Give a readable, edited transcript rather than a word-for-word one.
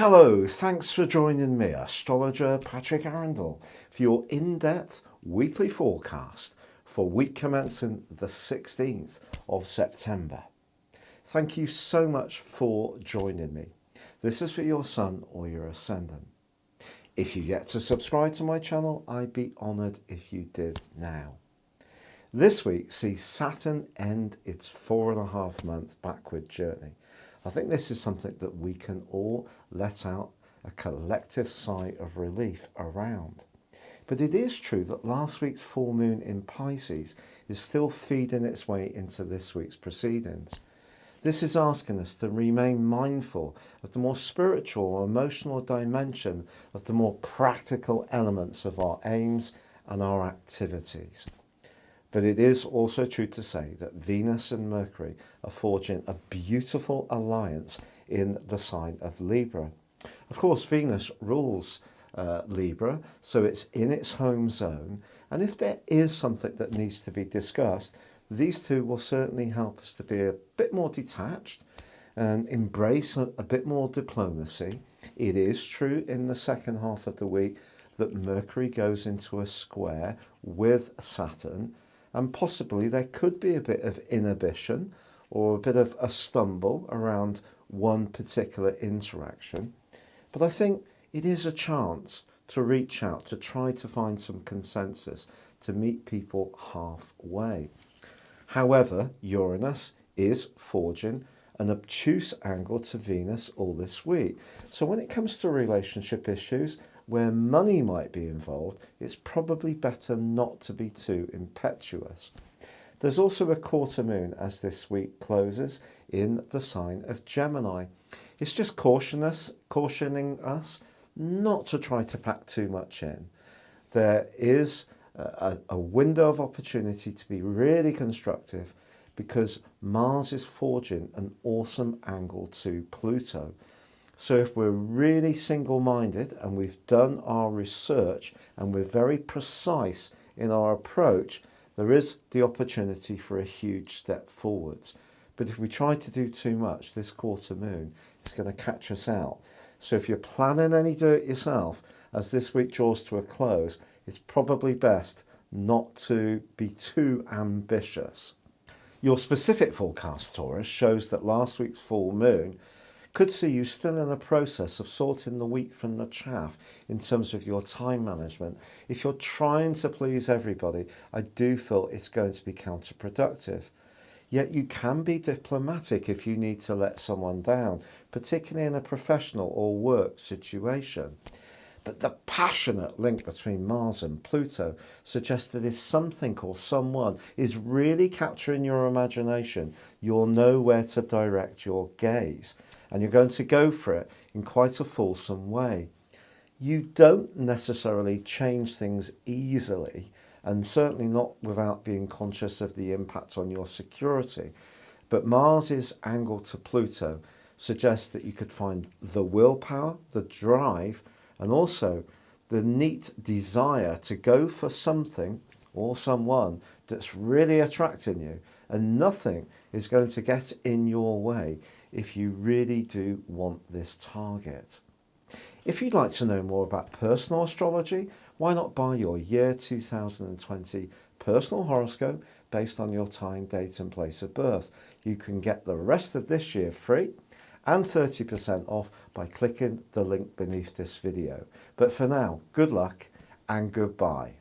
Hello, thanks for joining me, Astrologer Patrick Arundell, for your in-depth weekly forecast for week commencing the 16th of September. Thank you so much for joining me. This is for your sun or your ascendant. If you yet to subscribe to my channel, I'd be honoured if you did now. This week sees Saturn end its 4.5 month backward journey. I think this is something that we can all let out a collective sigh of relief around. But it is true that last week's full moon in Pisces is still feeding its way into this week's proceedings. This is asking us to remain mindful of the more spiritual or emotional dimension of the more practical elements of our aims and our activities. But it is also true to say that Venus and Mercury are forging a beautiful alliance in the sign of Libra. Of course, Venus rules Libra, so it's in its home zone. And if there is something that needs to be discussed, these two will certainly help us to be a bit more detached and embrace a bit more diplomacy. It is true in the second half of the week that Mercury goes into a square with Saturn, and possibly there could be a bit of inhibition or a bit of a stumble around one particular interaction. But I think it is a chance to reach out, to try to find some consensus, to meet people halfway. However, Uranus is forging an obtuse angle to Venus all this week. So when it comes to relationship issues where money might be involved, it's probably better not to be too impetuous. There's also a quarter moon as this week closes in the sign of Gemini. It's just cautioning us not to try to pack too much in. There is a window of opportunity to be really constructive because Mars is forging an awesome angle to Pluto. So if we're really single-minded and we've done our research and we're very precise in our approach, there is the opportunity for a huge step forwards. But if we try to do too much, this quarter moon is going to catch us out. So if you're planning any do-it-yourself, as this week draws to a close, it's probably best not to be too ambitious. Your specific forecast, Taurus, shows that last week's full moon could see you still in the process of sorting the wheat from the chaff in terms of your time management. If you're trying to please everybody, I do feel it's going to be counterproductive. Yet you can be diplomatic if you need to let someone down, particularly in a professional or work situation. But the passionate link between Mars and Pluto suggests that if something or someone is really capturing your imagination, you'll know where to direct your gaze, and you're going to go for it in quite a fulsome way. You don't necessarily change things easily, and certainly not without being conscious of the impact on your security. But Mars's angle to Pluto suggests that you could find the willpower, the drive, and also the neat desire to go for something or someone that's really attracting you, and nothing is going to get in your way if you really do want this target. If you'd like to know more about personal astrology, why not buy your year 2020 personal horoscope based on your time, date and place of birth. You can get the rest of this year free and 30% off by clicking the link beneath this video. But for now, good luck and goodbye.